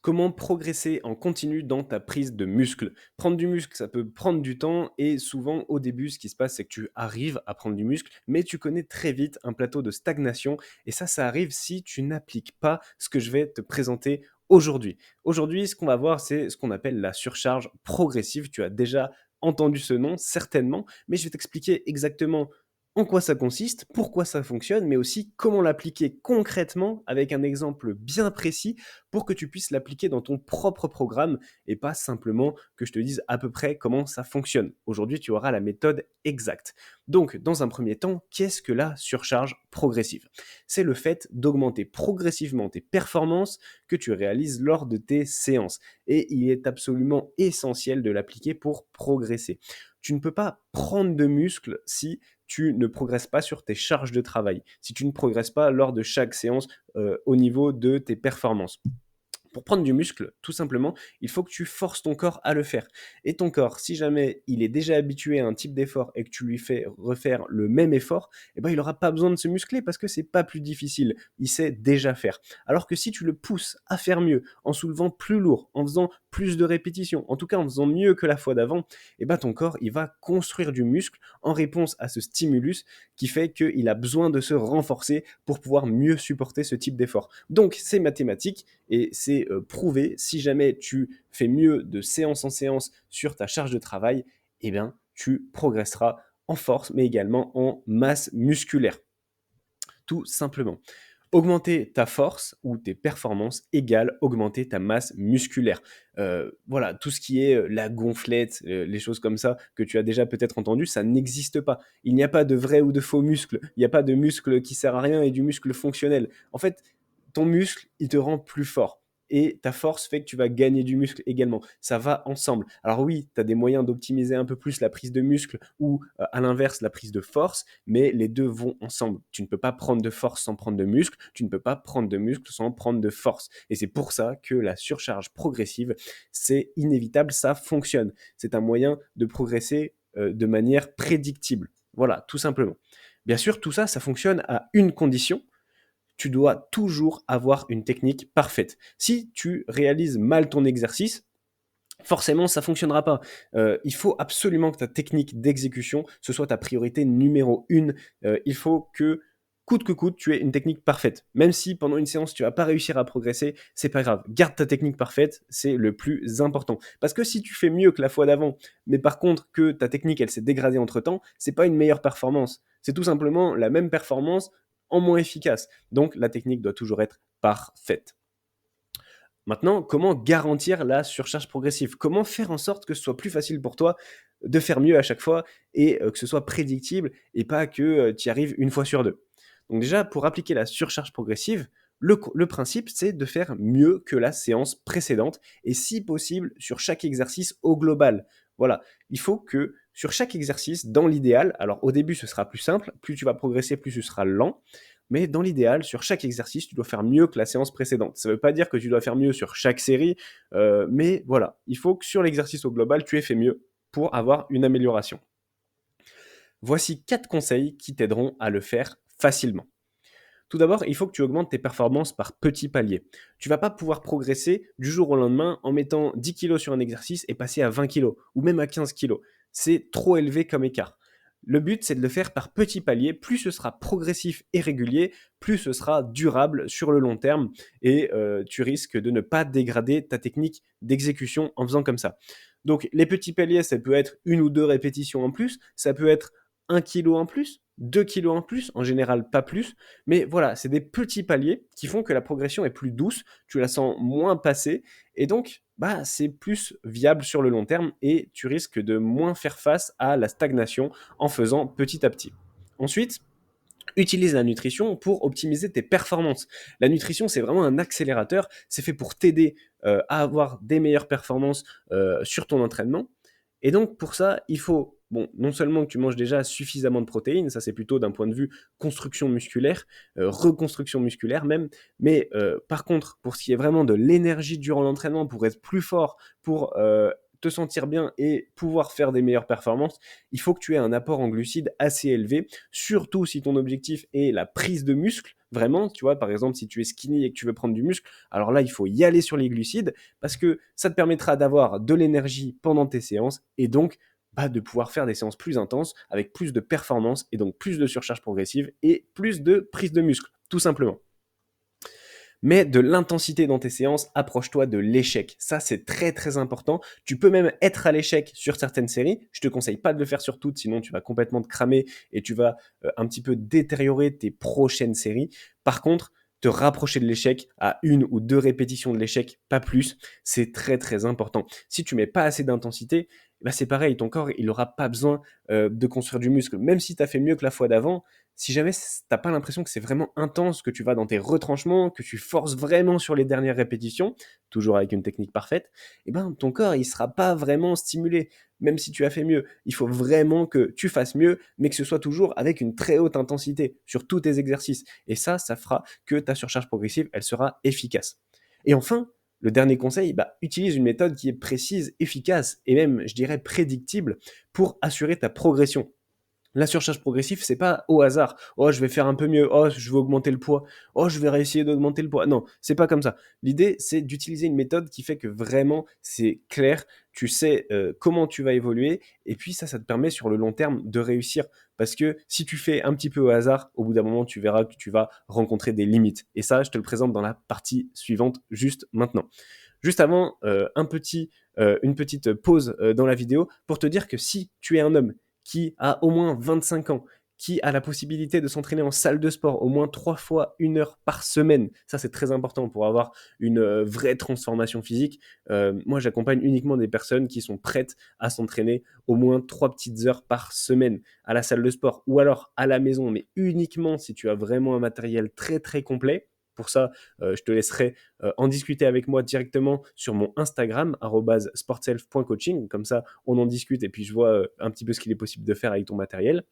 Comment progresser en continu dans ta prise de muscle? Prendre du muscle, ça peut prendre du temps et souvent au début, ce qui se passe, c'est que tu arrives à prendre du muscle, mais tu connais très vite un plateau de stagnation et ça arrive si tu n'appliques pas ce que je vais te présenter aujourd'hui. Aujourd'hui, ce qu'on va voir, c'est ce qu'on appelle la surcharge progressive. Tu as déjà entendu ce nom, certainement, mais je vais t'expliquer exactement en quoi ça consiste, pourquoi ça fonctionne, mais aussi comment l'appliquer concrètement avec un exemple bien précis pour que tu puisses l'appliquer dans ton propre programme et pas simplement que je te dise à peu près comment ça fonctionne. Aujourd'hui, tu auras la méthode exacte. Donc, dans un premier temps, qu'est-ce que la surcharge progressive? C'est le fait d'augmenter progressivement tes performances que tu réalises lors de tes séances. Et il est absolument essentiel de l'appliquer pour progresser. Tu ne peux pas prendre de muscle si tu ne progresses pas sur tes charges de travail, si tu ne progresses pas lors de chaque séance au niveau de tes performances. Pour prendre du muscle, tout simplement, il faut que tu forces ton corps à le faire. Et ton corps, si jamais il est déjà habitué à un type d'effort et que tu lui fais refaire le même effort, eh ben, il n'aura pas besoin de se muscler parce que c'est pas plus difficile. Il sait déjà faire. Alors que si tu le pousses à faire mieux, en soulevant plus lourd, en faisant plus de répétitions, en tout cas en faisant mieux que la fois d'avant, eh ben, ton corps, il va construire du muscle en réponse à ce stimulus qui fait qu'il a besoin de se renforcer pour pouvoir mieux supporter ce type d'effort. Donc, c'est mathématique et c'est prouvé. Si jamais tu fais mieux de séance en séance sur ta charge de travail, eh bien, tu progresseras en force, mais également en masse musculaire, tout simplement. Augmenter ta force ou tes performances égale augmenter ta masse musculaire. Voilà, tout ce qui est la gonflette, les choses comme ça que tu as déjà peut-être entendu, ça n'existe pas. Il n'y a pas de vrai ou de faux muscle. Il n'y a pas de muscle qui sert à rien et du muscle fonctionnel. En fait, ton muscle, il te rend plus fort. Et ta force fait que tu vas gagner du muscle également. Ça va ensemble. Alors oui, tu as des moyens d'optimiser un peu plus la prise de muscle ou à l'inverse la prise de force, mais les deux vont ensemble. Tu ne peux pas prendre de force sans prendre de muscle, tu ne peux pas prendre de muscle sans prendre de force. Et c'est pour ça que la surcharge progressive, c'est inévitable, ça fonctionne. C'est un moyen de progresser de manière prédictible. Voilà, tout simplement. Bien sûr, tout ça, ça fonctionne à une condition, tu dois toujours avoir une technique parfaite. Si tu réalises mal ton exercice, forcément, ça fonctionnera pas. Il faut absolument que ta technique d'exécution, ce soit ta priorité numéro une. Il faut que coûte, tu aies une technique parfaite. Même si pendant une séance, tu vas pas réussir à progresser, c'est pas grave. Garde ta technique parfaite, c'est le plus important. Parce que si tu fais mieux que la fois d'avant, mais par contre que ta technique, elle s'est dégradée entre temps, c'est pas une meilleure performance. C'est tout simplement la même performance en moins efficace. Donc, la technique doit toujours être parfaite. Maintenant, comment garantir la surcharge progressive? Comment faire en sorte que ce soit plus facile pour toi de faire mieux à chaque fois et que ce soit prédictible et pas que, tu y arrives une fois sur 2. Donc déjà, pour appliquer la surcharge progressive, le principe, c'est de faire mieux que la séance précédente et si possible sur chaque exercice au global. Voilà, il faut que sur chaque exercice, dans l'idéal, alors au début ce sera plus simple, plus tu vas progresser, plus tu seras lent, mais dans l'idéal, sur chaque exercice, tu dois faire mieux que la séance précédente. Ça ne veut pas dire que tu dois faire mieux sur chaque série, mais voilà, il faut que sur l'exercice au global, tu aies fait mieux pour avoir une amélioration. Voici 4 conseils qui t'aideront à le faire facilement. Tout d'abord, il faut que tu augmentes tes performances par petits paliers. Tu vas pas pouvoir progresser du jour au lendemain en mettant 10 kilos sur un exercice et passer à 20 kilos ou même à 15 kilos. C'est trop élevé comme écart. Le but, c'est de le faire par petits paliers. Plus ce sera progressif et régulier, plus ce sera durable sur le long terme et tu risques de ne pas dégrader ta technique d'exécution en faisant comme ça. Donc, les petits paliers, ça peut être une ou deux répétitions en plus, ça peut être 1 kilo en plus, 2 kilos en plus, en général pas plus, mais voilà, c'est des petits paliers qui font que la progression est plus douce, tu la sens moins passer, et donc bah, c'est plus viable sur le long terme et tu risques de moins faire face à la stagnation en faisant petit à petit. Ensuite, utilise la nutrition pour optimiser tes performances. La nutrition, c'est vraiment un accélérateur, c'est fait pour t'aider à avoir des meilleures performances sur ton entraînement. Et donc pour ça, il faut bon, non seulement que tu manges déjà suffisamment de protéines, ça c'est plutôt d'un point de vue construction musculaire, reconstruction musculaire même, mais par contre, pour ce qui est vraiment de l'énergie durant l'entraînement, pour être plus fort, pour te sentir bien et pouvoir faire des meilleures performances, il faut que tu aies un apport en glucides assez élevé, surtout si ton objectif est la prise de muscle, vraiment, tu vois, par exemple, si tu es skinny et que tu veux prendre du muscle, alors là, il faut y aller sur les glucides parce que ça te permettra d'avoir de l'énergie pendant tes séances et donc de pouvoir faire des séances plus intenses avec plus de performance et donc plus de surcharge progressive et plus de prise de muscle, tout simplement. Mais de l'intensité dans tes séances, approche-toi de l'échec. Ça, c'est très très important. Tu peux même être à l'échec sur certaines séries. Je te conseille pas de le faire sur toutes, sinon tu vas complètement te cramer et tu vas un petit peu détériorer tes prochaines séries. Par contre, te rapprocher de l'échec à 1 ou 2 répétitions de l'échec, pas plus, c'est très très important. Si tu mets pas assez d'intensité, c'est pareil, ton corps, il aura pas besoin de construire du muscle. Même si tu as fait mieux que la fois d'avant, si jamais t'as pas l'impression que c'est vraiment intense, que tu vas dans tes retranchements, que tu forces vraiment sur les dernières répétitions, toujours avec une technique parfaite, ton corps, il sera pas vraiment stimulé, même si tu as fait mieux. Il faut vraiment que tu fasses mieux, mais que ce soit toujours avec une très haute intensité sur tous tes exercices. Et ça fera que ta surcharge progressive, elle sera efficace. Et enfin, le dernier conseil, utilise une méthode qui est précise, efficace et même, je dirais, prédictible pour assurer ta progression. La surcharge progressive, c'est pas au hasard. Oh, je vais faire un peu mieux. Oh, je vais augmenter le poids. Oh, je vais réessayer d'augmenter le poids. Non, c'est pas comme ça. L'idée, c'est d'utiliser une méthode qui fait que vraiment, c'est clair. Tu sais comment tu vas évoluer. Et puis ça te permet sur le long terme de réussir. Parce que si tu fais un petit peu au hasard, au bout d'un moment, tu verras que tu vas rencontrer des limites. Et ça, je te le présente dans la partie suivante, juste maintenant. Juste avant, une petite pause dans la vidéo pour te dire que si tu es un homme qui a au moins 25 ans, qui a la possibilité de s'entraîner en salle de sport au moins 3 fois 1 heure par semaine, ça c'est très important pour avoir une vraie transformation physique. Moi j'accompagne uniquement des personnes qui sont prêtes à s'entraîner au moins 3 petites heures par semaine à la salle de sport ou alors à la maison, mais uniquement si tu as vraiment un matériel très très complet. Pour ça, je te laisserai en discuter avec moi directement sur mon Instagram, @sportself.coaching. Comme ça, on en discute et puis je vois un petit peu ce qu'il est possible de faire avec ton matériel.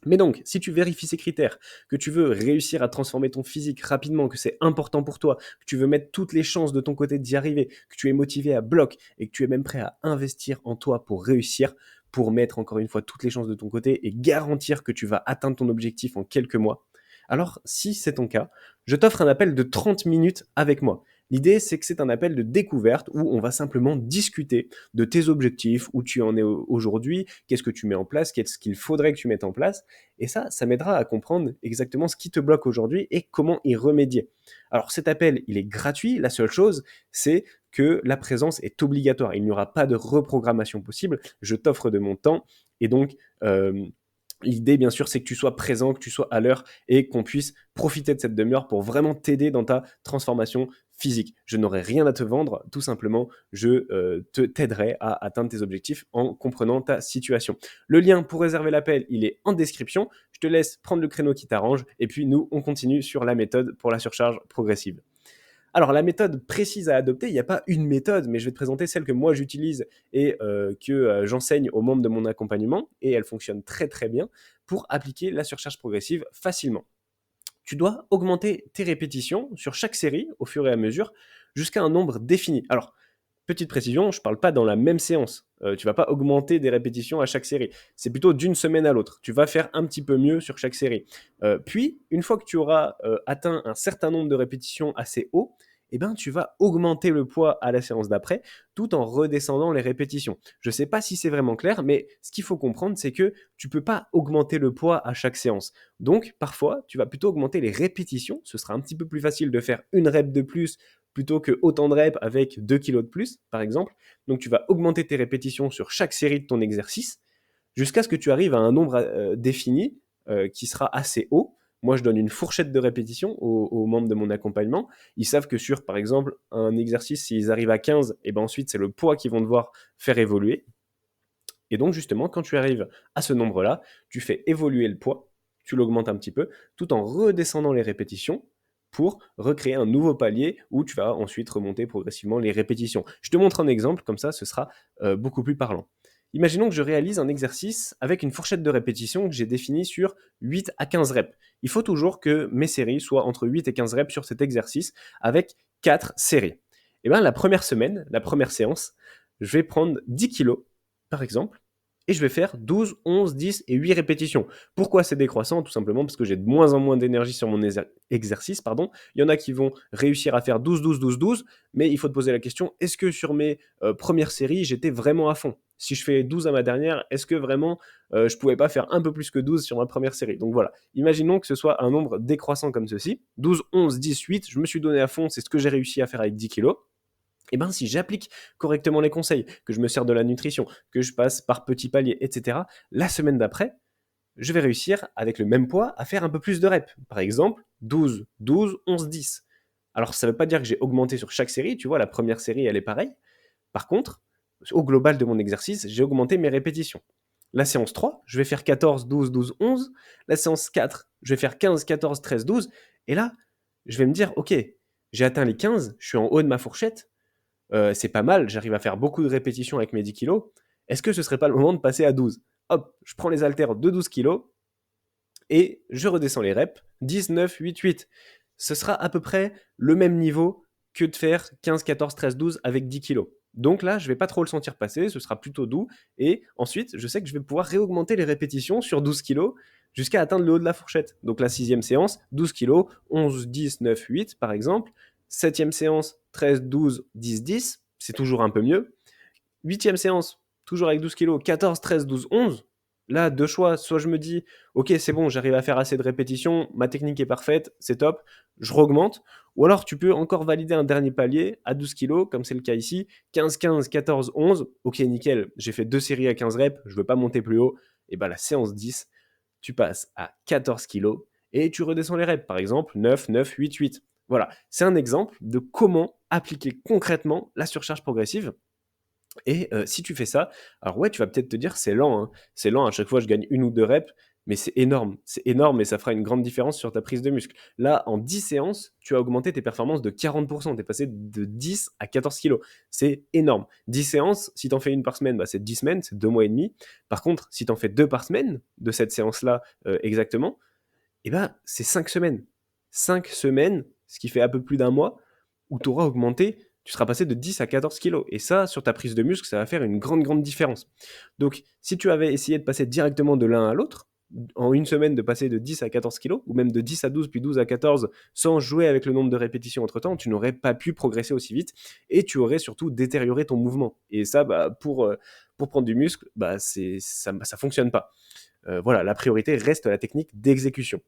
Mais donc, si tu vérifies ces critères, que tu veux réussir à transformer ton physique rapidement, que c'est important pour toi, que tu veux mettre toutes les chances de ton côté d'y arriver, que tu es motivé à bloc et que tu es même prêt à investir en toi pour réussir, pour mettre encore une fois toutes les chances de ton côté et garantir que tu vas atteindre ton objectif en quelques mois, alors si c'est ton cas, je t'offre un appel de 30 minutes avec moi. L'idée, c'est que c'est un appel de découverte où on va simplement discuter de tes objectifs, où tu en es aujourd'hui, qu'est-ce que tu mets en place, qu'est-ce qu'il faudrait que tu mettes en place. Et ça m'aidera à comprendre exactement ce qui te bloque aujourd'hui et comment y remédier. Alors cet appel, il est gratuit. La seule chose, c'est que la présence est obligatoire. Il n'y aura pas de reprogrammation possible. Je t'offre de mon temps et donc l'idée, bien sûr, c'est que tu sois présent, que tu sois à l'heure et qu'on puisse profiter de cette demi-heure pour vraiment t'aider dans ta transformation physique. Je n'aurai rien à te vendre, tout simplement, je t'aiderai à atteindre tes objectifs en comprenant ta situation. Le lien pour réserver l'appel, il est en description. Je te laisse prendre le créneau qui t'arrange et puis nous, on continue sur la méthode pour la surcharge progressive. Alors, la méthode précise à adopter, il n'y a pas une méthode, mais je vais te présenter celle que moi j'utilise et que j'enseigne aux membres de mon accompagnement, et elle fonctionne très très bien pour appliquer la surcharge progressive facilement. Tu dois augmenter tes répétitions sur chaque série au fur et à mesure jusqu'à un nombre défini. Alors, petite précision, je ne parle pas dans la même séance. Tu ne vas pas augmenter des répétitions à chaque série. C'est plutôt d'une semaine à l'autre. Tu vas faire un petit peu mieux sur chaque série. Puis, une fois que tu auras atteint un certain nombre de répétitions assez haut, tu vas augmenter le poids à la séance d'après tout en redescendant les répétitions. Je ne sais pas si c'est vraiment clair, mais ce qu'il faut comprendre, c'est que tu ne peux pas augmenter le poids à chaque séance. Donc, parfois, tu vas plutôt augmenter les répétitions. Ce sera un petit peu plus facile de faire une rep de plus plutôt que autant de reps avec 2 kilos de plus, par exemple. Donc, tu vas augmenter tes répétitions sur chaque série de ton exercice jusqu'à ce que tu arrives à un nombre défini qui sera assez haut. Moi, je donne une fourchette de répétitions aux membres de mon accompagnement. Ils savent que sur, par exemple, un exercice, s'ils arrivent à 15, et ensuite, c'est le poids qu'ils vont devoir faire évoluer. Et donc, justement, quand tu arrives à ce nombre-là, tu fais évoluer le poids, tu l'augmentes un petit peu, tout en redescendant les répétitions pour recréer un nouveau palier où tu vas ensuite remonter progressivement les répétitions. Je te montre un exemple, comme ça, ce sera beaucoup plus parlant. Imaginons que je réalise un exercice avec une fourchette de répétition que j'ai définie sur 8 à 15 reps. Il faut toujours que mes séries soient entre 8 et 15 reps sur cet exercice avec 4 séries. Et la première semaine, la première séance, je vais prendre 10 kilos, par exemple, et je vais faire 12, 11, 10 et 8 répétitions. Pourquoi c'est décroissant? Tout simplement parce que j'ai de moins en moins d'énergie sur mon exercice. Il y en a qui vont réussir à faire 12, 12, 12, 12, mais il faut te poser la question, est-ce que sur mes premières séries, j'étais vraiment à fond? Si je fais 12 à ma dernière, est-ce que vraiment je pouvais pas faire un peu plus que 12 sur ma première série? Donc voilà, imaginons que ce soit un nombre décroissant comme ceci, 12, 11, 10, 8, je me suis donné à fond, c'est ce que j'ai réussi à faire avec 10 kilos. Et ben si j'applique correctement les conseils, que je me sers de la nutrition, que je passe par petits paliers, etc., la semaine d'après, je vais réussir, avec le même poids, à faire un peu plus de reps. Par exemple, 12, 12, 11, 10. Alors ça ne veut pas dire que j'ai augmenté sur chaque série, tu vois, la première série, elle est pareille. Par contre, au global de mon exercice, j'ai augmenté mes répétitions. La séance 3, je vais faire 14, 12, 12, 11. La séance 4, je vais faire 15, 14, 13, 12. Et là, je vais me dire, ok, j'ai atteint les 15, je suis en haut de ma fourchette, c'est pas mal, j'arrive à faire beaucoup de répétitions avec mes 10 kilos. Est-ce que ce serait pas le moment de passer à 12? Hop, je prends les haltères de 12 kilos et je redescends les reps, 10, 9, 8, 8. Ce sera à peu près le même niveau que de faire 15, 14, 13, 12 avec 10 kilos. Donc là, je vais pas trop le sentir passer, ce sera plutôt doux. Et ensuite, je sais que je vais pouvoir réaugmenter les répétitions sur 12 kilos jusqu'à atteindre le haut de la fourchette. Donc la sixième séance, 12 kilos, 11, 10, 9, 8 par exemple. Septième séance, 13, 12, 10, 10. C'est toujours un peu mieux. Huitième séance, toujours avec 12 kilos, 14, 13, 12, 11. Là, deux choix. Soit je me dis, ok, c'est bon, j'arrive à faire assez de répétitions, ma technique est parfaite, c'est top, je augmente. Ou alors, tu peux encore valider un dernier palier à 12 kilos, comme c'est le cas ici. 15, 15, 14, 11. Ok, nickel, j'ai fait deux séries à 15 reps, je veux pas monter plus haut. Et bien, la séance 10, tu passes à 14 kilos et tu redescends les reps. Par exemple, 9, 9, 8, 8. Voilà, c'est un exemple de comment appliquer concrètement la surcharge progressive. Et si tu fais ça, alors ouais, tu vas peut-être te dire: «C'est lent, hein, c'est lent, à chaque fois je gagne une ou 2 reps», mais c'est énorme et ça fera une grande différence sur ta prise de muscle. Là, en 10 séances, tu as augmenté tes performances de 40. Tu es passé de 10 à 14 kilos. C'est énorme. 10 séances, si tu en fais une par semaine, bah, c'est 10 semaines, c'est 2 mois et demi. Par contre, si tu en fais 2 par semaine de cette séance-là, exactement, et ben, c'est 5 semaines. 5 semaines, ce qui fait un peu plus d'un mois, où tu auras augmenté, tu seras passé de 10 à 14 kilos. Et ça, sur ta prise de muscle, ça va faire une grande, grande différence. Donc, si tu avais essayé de passer directement de l'un à l'autre, en une semaine de passer de 10 à 14 kilos, ou même de 10 à 12, puis 12 à 14, sans jouer avec le nombre de répétitions entre-temps, tu n'aurais pas pu progresser aussi vite, et tu aurais surtout détérioré ton mouvement. Et ça, bah, pour prendre du muscle, bah, ça ne fonctionne pas. Voilà, la priorité reste la technique d'exécution.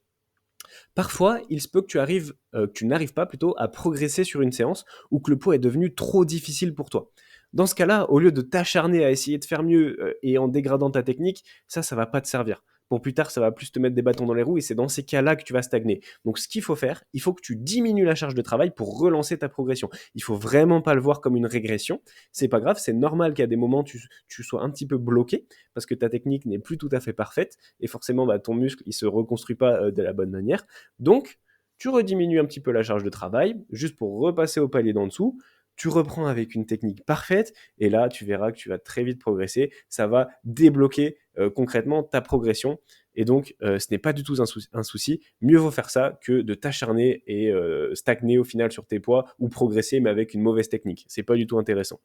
Parfois, il se peut que tu n'arrives pas plutôt à progresser sur une séance ou que le poids est devenu trop difficile pour toi. Dans ce cas-là, au lieu de t'acharner à essayer de faire mieux et en dégradant ta technique, ça va pas te servir. Pour plus tard, ça va plus te mettre des bâtons dans les roues et c'est dans ces cas-là que tu vas stagner. Donc, ce qu'il faut faire, il faut que tu diminues la charge de travail pour relancer ta progression. Il faut vraiment pas le voir comme une régression. C'est pas grave, c'est normal qu'à des moments tu sois un petit peu bloqué parce que ta technique n'est plus tout à fait parfaite et forcément, bah, ton muscle il se reconstruit pas de la bonne manière. Donc, tu rediminues un petit peu la charge de travail, juste pour repasser au palier d'en dessous. Tu reprends avec une technique parfaite, et là, tu verras que tu vas très vite progresser. Ça va débloquer concrètement ta progression. Et donc, ce n'est pas du tout un souci. Mieux vaut faire ça que de t'acharner et stagner au final sur tes poids ou progresser, mais avec une mauvaise technique. C'est pas du tout intéressant.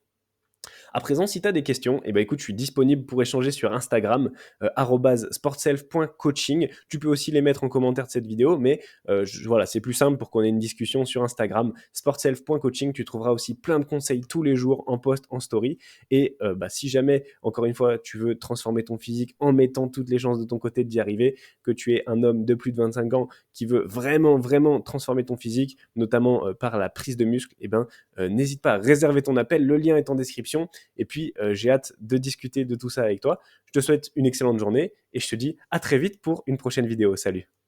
À présent, si tu as des questions, eh ben, écoute, je suis disponible pour échanger sur Instagram, @sportself.coaching. Tu peux aussi les mettre en commentaire de cette vidéo, mais voilà, c'est plus simple pour qu'on ait une discussion sur Instagram, sportself.coaching. Tu trouveras aussi plein de conseils tous les jours en post, en story. Et bah, si jamais, encore une fois, tu veux transformer ton physique en mettant toutes les chances de ton côté d'y arriver, que tu es un homme de plus de 25 ans qui veut vraiment, vraiment transformer ton physique, notamment par la prise de muscle, eh ben, n'hésite pas à réserver ton appel. Le lien est en description. Et puis, j'ai hâte de discuter de tout ça avec toi. Je te souhaite une excellente journée et je te dis à très vite pour une prochaine vidéo. Salut!